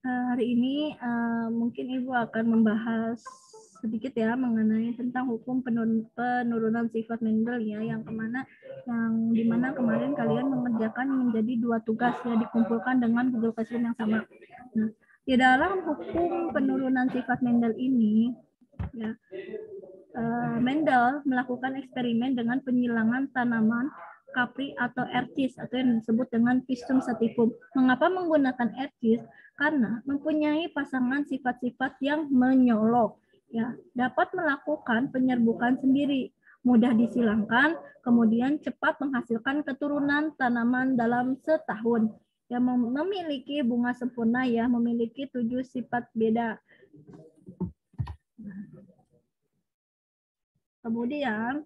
Hari ini mungkin Ibu akan membahas sedikit ya mengenai tentang hukum penurunan sifat Mendel ya, yang dimana kemarin kalian mengerjakan menjadi 2 tugas ya, dikumpulkan dengan Google Classroom yang sama. Nah, di dalam hukum penurunan sifat Mendel ini ya, Mendel melakukan eksperimen dengan penyilangan tanaman kapri atau ercis atau yang disebut dengan Pisum sativum. Mengapa menggunakan ercis? Karena mempunyai pasangan sifat-sifat yang menyolok, ya, dapat melakukan penyerbukan sendiri, mudah disilangkan, kemudian cepat menghasilkan keturunan tanaman dalam setahun. Yang memiliki bunga sempurna ya, memiliki 7 sifat beda. Kemudian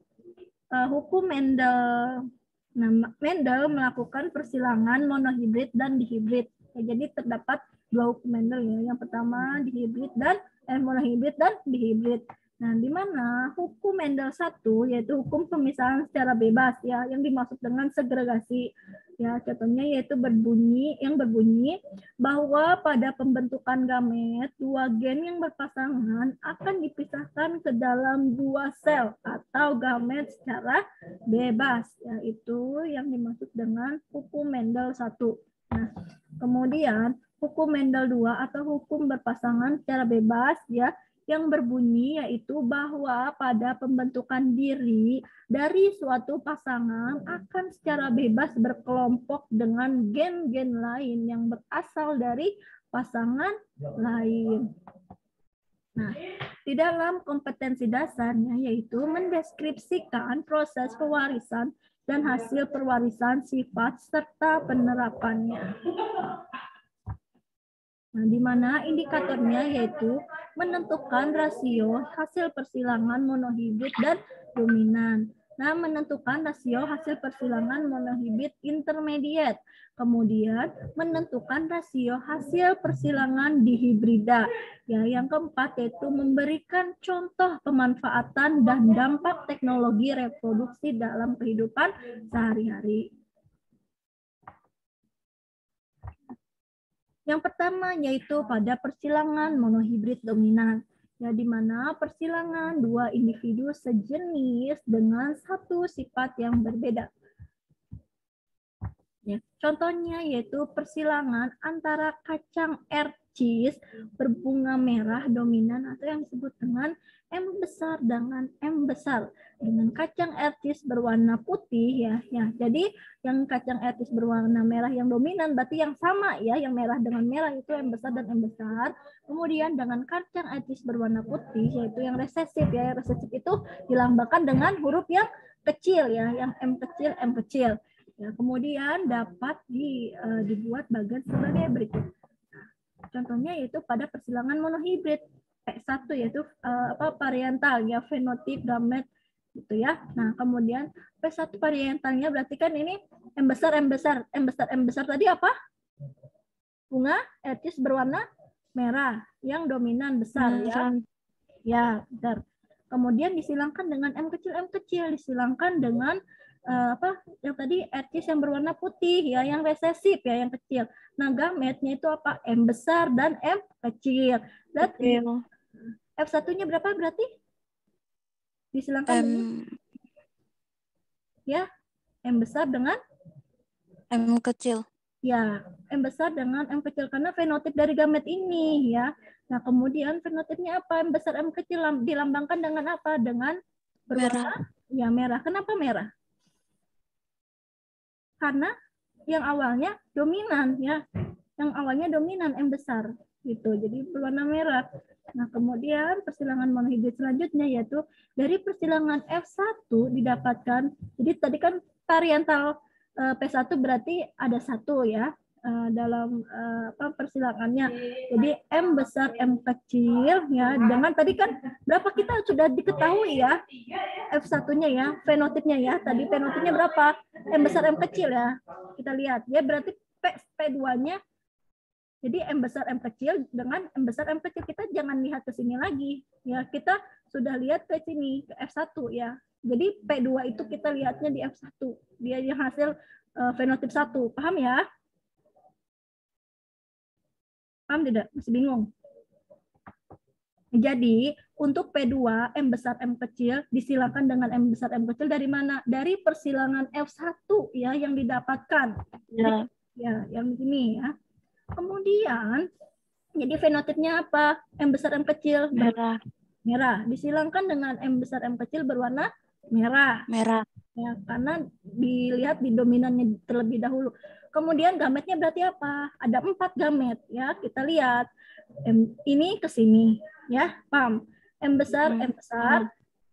hukum Mendel. Nah, Mendel melakukan persilangan monohibrid dan dihibrid. Ya, jadi terdapat 2 hukum Mendel ya. Yang pertama dihibrid dan monohibrid dan dihibrid. Nah, di mana hukum Mendel 1 yaitu hukum pemisahan secara bebas ya, yang dimaksud dengan segregasi. Ya, contohnya yaitu berbunyi bahwa pada pembentukan gamet, 2 gen yang berpasangan akan dipisahkan ke dalam 2 sel atau gamet secara bebas, yaitu yang dimaksud dengan hukum Mendel 1. Nah, kemudian hukum Mendel 2 atau hukum berpasangan secara bebas ya, yang berbunyi yaitu bahwa pada pembentukan diri dari suatu pasangan akan secara bebas berkelompok dengan gen-gen lain yang berasal dari pasangan lain. Nah, di dalam kompetensi dasarnya yaitu mendeskripsikan proses pewarisan dan hasil perwarisan sifat serta penerapannya. Nah, di mana indikatornya yaitu menentukan rasio hasil persilangan monohibrid dan dominan. Nah, menentukan rasio hasil persilangan monohibrid intermediate. Kemudian menentukan rasio hasil persilangan dihibrida. Ya, yang keempat yaitu memberikan contoh pemanfaatan dan dampak teknologi reproduksi dalam kehidupan sehari-hari. Yang pertama yaitu pada persilangan monohibrid dominan, ya, di mana persilangan 2 individu sejenis dengan 1 sifat yang berbeda. Ya, contohnya yaitu persilangan antara kacang ercis berbunga merah dominan atau yang disebut dengan M besar dengan M besar dengan kacang ercis berwarna putih ya. Jadi yang kacang ercis berwarna merah yang dominan berarti yang sama ya, yang merah dengan merah itu M besar dan M besar. Kemudian dengan kacang ercis berwarna putih yaitu yang resesif ya. Resesif itu dilambangkan dengan huruf yang kecil ya, yang M kecil M kecil. Ya, kemudian dapat dibuat bagan sebagai berikut. Contohnya yaitu pada persilangan monohibrid P1 yaitu parietal ya, fenotip gamet gitu ya. Nah, kemudian P1 parietalnya berarti kan ini M besar M besar. M besar M besar tadi apa? Bunga ercis berwarna merah yang dominan besar ya. Ya, benar. Kemudian disilangkan dengan M kecil, disilangkan dengan yang tadi ercis yang berwarna putih ya, yang resesif ya, yang kecil. Nah, gametnya itu apa? M besar dan M kecil. Berarti F1-nya berapa berarti? Disilangkan dengan ya, M besar dengan M kecil. Ya, M besar dengan M kecil karena fenotip dari gamet ini ya. Nah, kemudian fenotipnya apa? M besar M kecil dilambangkan dengan apa? Dengan berwarna merah. Ya, merah. Kenapa merah? Karena yang awalnya dominan ya. Yang awalnya dominan M besar gitu. Jadi berwarna merah. Nah, kemudian persilangan monohibrid selanjutnya yaitu dari persilangan F1 didapatkan. Jadi tadi kan parietal P1 berarti ada 1 ya dalam persilangannya. Jadi M besar M kecil ya. Dengan tadi kan berapa kita sudah diketahui ya F1-nya ya, fenotipnya ya. Tadi fenotipnya berapa? M besar M kecil ya. Kita lihat ya, berarti P2-nya jadi M besar M kecil dengan M besar M kecil. Kita jangan lihat ke sini lagi ya. Kita sudah lihat ke sini ke F1 ya. Jadi P2 itu kita lihatnya di F1. Dia yang hasil fenotip 1. Paham ya? Paham tidak? Masih bingung? Jadi, untuk P2, M besar M kecil disilakan dengan M besar M kecil dari mana? Dari persilangan F1 ya yang didapatkan. Ya. Ya, yang ini ya. Kemudian, jadi fenotipnya apa? M besar M kecil Merah. merah. Disilangkan dengan M besar M kecil berwarna merah. Merah. Ya, karena dilihat di dominannya terlebih dahulu. Kemudian gametnya berarti apa? Ada 4 gamet ya. Kita lihat ini ke sini ya, paham? M besar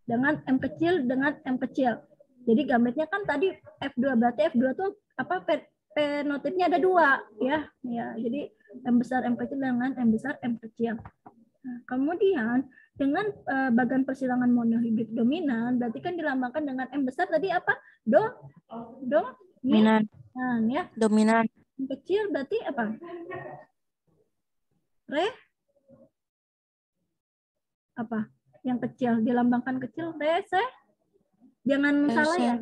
dengan M kecil dengan M kecil. Jadi gametnya kan tadi F2, berarti F2 tuh apa? Penotipnya ada 2 ya. Ya, jadi M besar M kecil dengan M besar M kecil. Nah, kemudian dengan bagan persilangan monohibrid dominan berarti kan dilambangkan dengan M besar tadi apa? Dominan. Ya. Dominan. M kecil berarti apa? Apa? Yang kecil dilambangkan kecil rese. Jangan salah ya.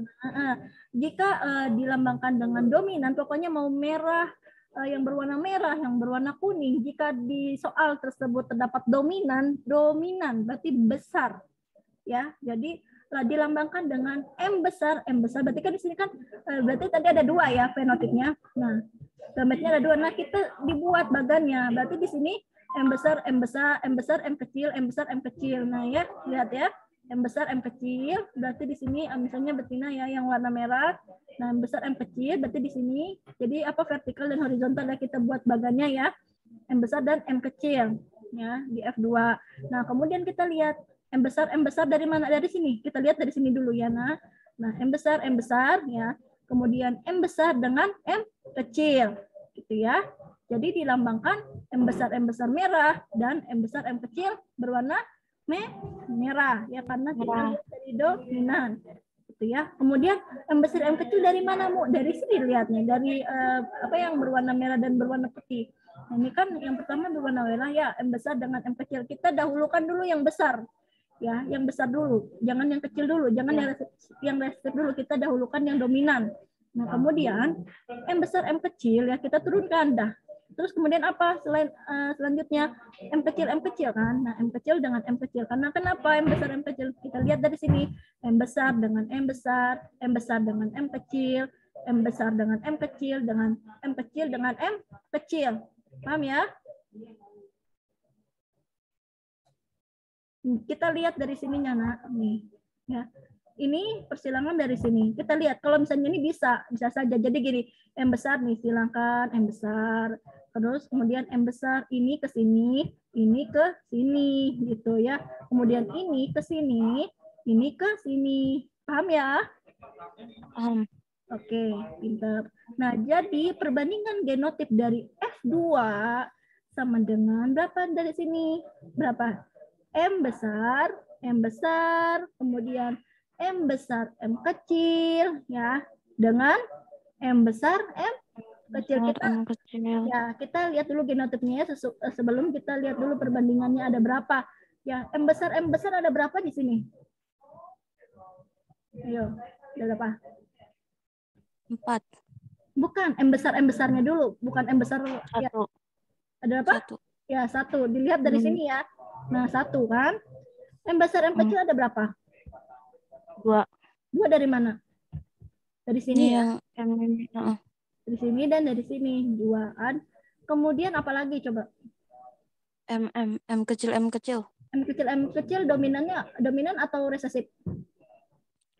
Jika dilambangkan dengan dominan pokoknya mau merah, yang berwarna merah, yang berwarna kuning. Jika di soal tersebut terdapat dominan berarti besar. Ya, jadi dilambangkan dengan M besar berarti kan di sini kan berarti tadi ada 2 ya fenotipnya. Nah, gametnya ada 2. Nah, kita dibuat bagannya. Berarti di sini M besar, M kecil, M besar, M kecil. Nah, ya, lihat ya. M besar, M kecil, berarti di sini misalnya betina ya yang warna merah. Nah, M besar, M kecil, berarti di sini. Jadi apa vertikal dan horizontal ya kita buat bagannya ya. M besar dan M kecil ya di F2. Nah, kemudian kita lihat M besar dari mana? Dari sini. Kita lihat dari sini dulu ya. Nah, M besar ya. Kemudian M besar dengan M kecil. Gitu ya. Jadi dilambangkan M besar merah dan M besar M kecil berwarna merah ya karena kita lihat dari dominan. Gitu ya. Kemudian M besar M kecil dari mana, Bu? Dari sini lihatnya, dari apa yang berwarna merah dan berwarna putih. Nah, ini kan yang pertama berwarna merah ya, M besar dengan M kecil. Kita dahulukan dulu yang besar. Ya, yang besar dulu, jangan yang kecil dulu, jangan yang resep dulu, kita dahulukan yang dominan. Nah, kemudian M besar M kecil ya kita turunkan dah. Terus kemudian apa selanjutnya M kecil kan? Nah, M kecil dengan M kecil. Karena kenapa M besar M kecil? Kita lihat dari sini. M besar dengan M besar dengan M kecil, M besar dengan M kecil dengan M kecil dengan M kecil. Paham ya? Kita lihat dari sininya, Nak. Nih. Ya. Ini persilangan dari sini. Kita lihat kalau misalnya ini bisa saja. Jadi gini, M besar nih silangkan M besar. Terus kemudian M besar ini ke sini, ini ke sini gitu ya. Kemudian ini ke sini, ini ke sini. Paham ya? Paham. Oke, pintar. Nah, jadi perbandingan genotip dari F2 sama dengan berapa dari sini? Berapa? M besar, kemudian M besar, M kecil, ya, dengan M besar, M kecil. Kita lihat dulu genotipnya ya, sebelum kita lihat dulu perbandingannya ada berapa. Ya, M besar ada berapa di sini? Ayo, ada berapa? 4. Bukan, M besarnya dulu, bukan M besar. 1. Ya. Ada berapa? 1. Ya, 1. Dilihat dari sini ya. Nah, 1 kan. M besar, M kecil ada berapa? 2. 2 dari mana? Dari sini ya? Dari sini dan dari sini. 2 kan. Kemudian apa lagi coba? M kecil. M kecil dominan atau resesif?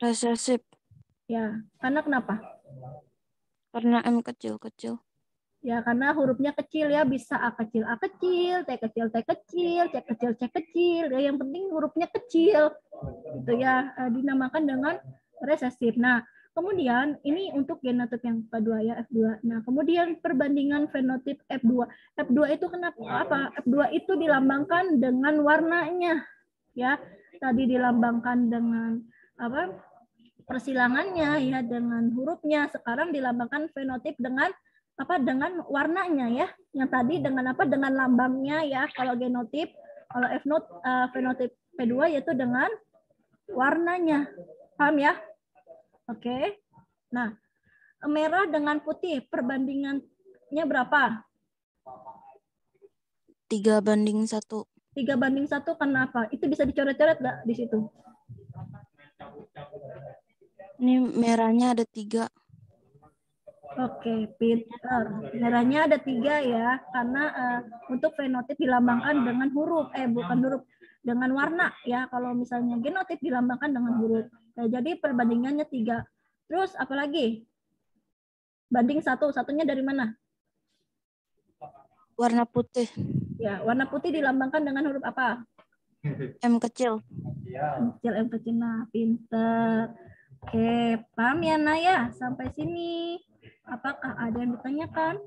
Resesif. Ya, karena kenapa? Karena M kecil. Ya, karena hurufnya kecil ya, bisa A kecil, T kecil, C kecil. Ya, yang penting hurufnya kecil. Gitu ya, dinamakan dengan resesif. Nah, kemudian ini untuk genotip yang kedua ya, F2. Nah, kemudian perbandingan fenotip F2. F2 itu kenapa? Apa? F2 itu dilambangkan dengan warnanya. Ya, tadi dilambangkan dengan apa? Persilangannya ya, dengan hurufnya. Sekarang dilambangkan fenotip dengan apa, dengan warnanya ya, yang tadi dengan apa, dengan lambangnya ya. Kalau genotip, kalau fenotip P2 yaitu dengan warnanya. Paham ya? Oke. Nah, merah dengan putih perbandingannya berapa? 3:1. 3:1 kenapa? Itu bisa dicoret-coret nggak di situ? Ini merahnya ada 3. Oke, pinter. Merahnya ada 3 ya, karena untuk fenotip dilambangkan dengan huruf, bukan huruf, dengan warna ya. Kalau misalnya genotip dilambangkan dengan huruf. Nah, jadi perbandingannya 3. Terus apalagi? Banding 1, satunya dari mana? Warna putih. Ya, warna putih dilambangkan dengan huruf apa? M kecil. M kecil. Nah, pinter. Oke, paham ya Naya? Sampai sini. Apakah ada yang ditanyakan?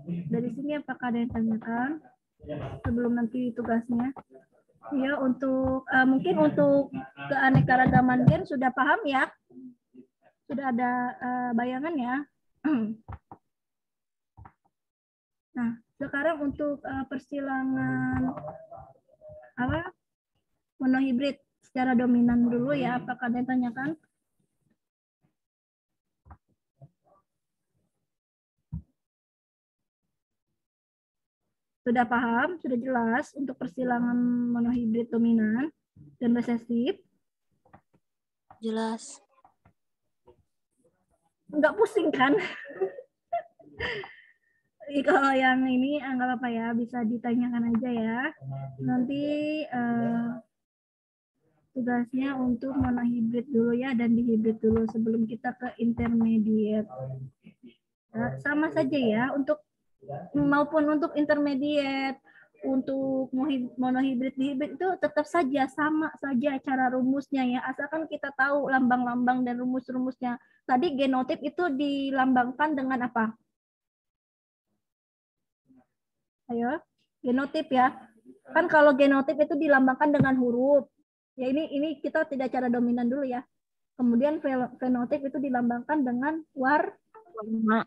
Dari sini apakah ada yang ditanyakan? Sebelum nanti tugasnya. Ya, untuk mungkin untuk keanekaragaman gen sudah paham ya? Sudah ada bayangan ya? Nah, sekarang untuk persilangan monohibrid secara dominan dulu ya. Apakah ada yang tanyakan? Sudah paham? Sudah jelas untuk persilangan monohibrid dominan dan resesif? Jelas. Enggak pusing kan? Kalau yang ini nggak apa-apa ya, bisa ditanyakan aja ya. Nanti tugasnya untuk monohibrid dulu ya, dan dihibrid dulu sebelum kita ke intermediate. Nah, sama saja ya, maupun untuk intermediate, untuk monohibrid dihibrid itu tetap saja sama saja cara rumusnya ya, asalkan kita tahu lambang-lambang dan rumus-rumusnya. Tadi genotip itu dilambangkan dengan apa? Ayo, genotip ya. Kan kalau genotip itu dilambangkan dengan huruf. Ya ini kita tidak cara dominan dulu ya. Kemudian fenotip itu dilambangkan dengan warna.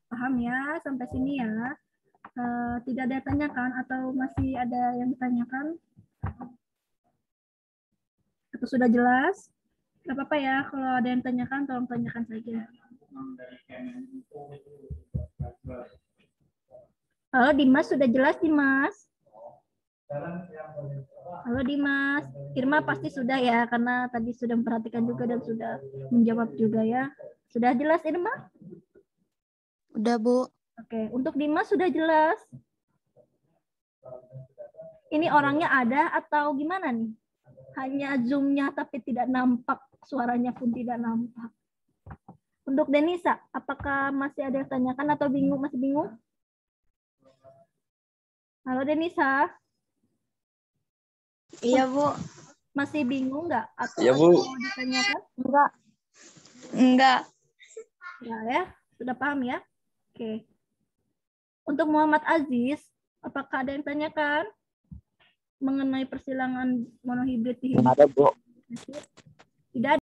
Paham ya sampai sini ya? Tidak ada yang tanyakan atau masih ada yang ditanyakan? Atau sudah jelas? Gak apa-apa ya, kalau ada yang tanyakan tolong tanyakan saja. Halo Dimas, sudah jelas Dimas? Halo Dimas, Irma pasti sudah ya, karena tadi sudah memperhatikan juga dan sudah menjawab juga ya. Sudah jelas Irma? Udah Bu. Oke, untuk Dimas sudah jelas? Ini orangnya ada atau gimana nih? Hanya zoom-nya tapi tidak nampak, suaranya pun tidak nampak. Untuk Denisa, apakah masih ada yang tanyakan atau bingung? Masih bingung? Halo Denisa. Iya Bu. Masih bingung nggak? Atau Iya Bu. mau ditanyakan? Enggak. Ya, sudah paham ya? Oke. Untuk Muhammad Aziz, apakah ada yang tanyakan mengenai persilangan monohibrid? Ada Bu. Tidak ada.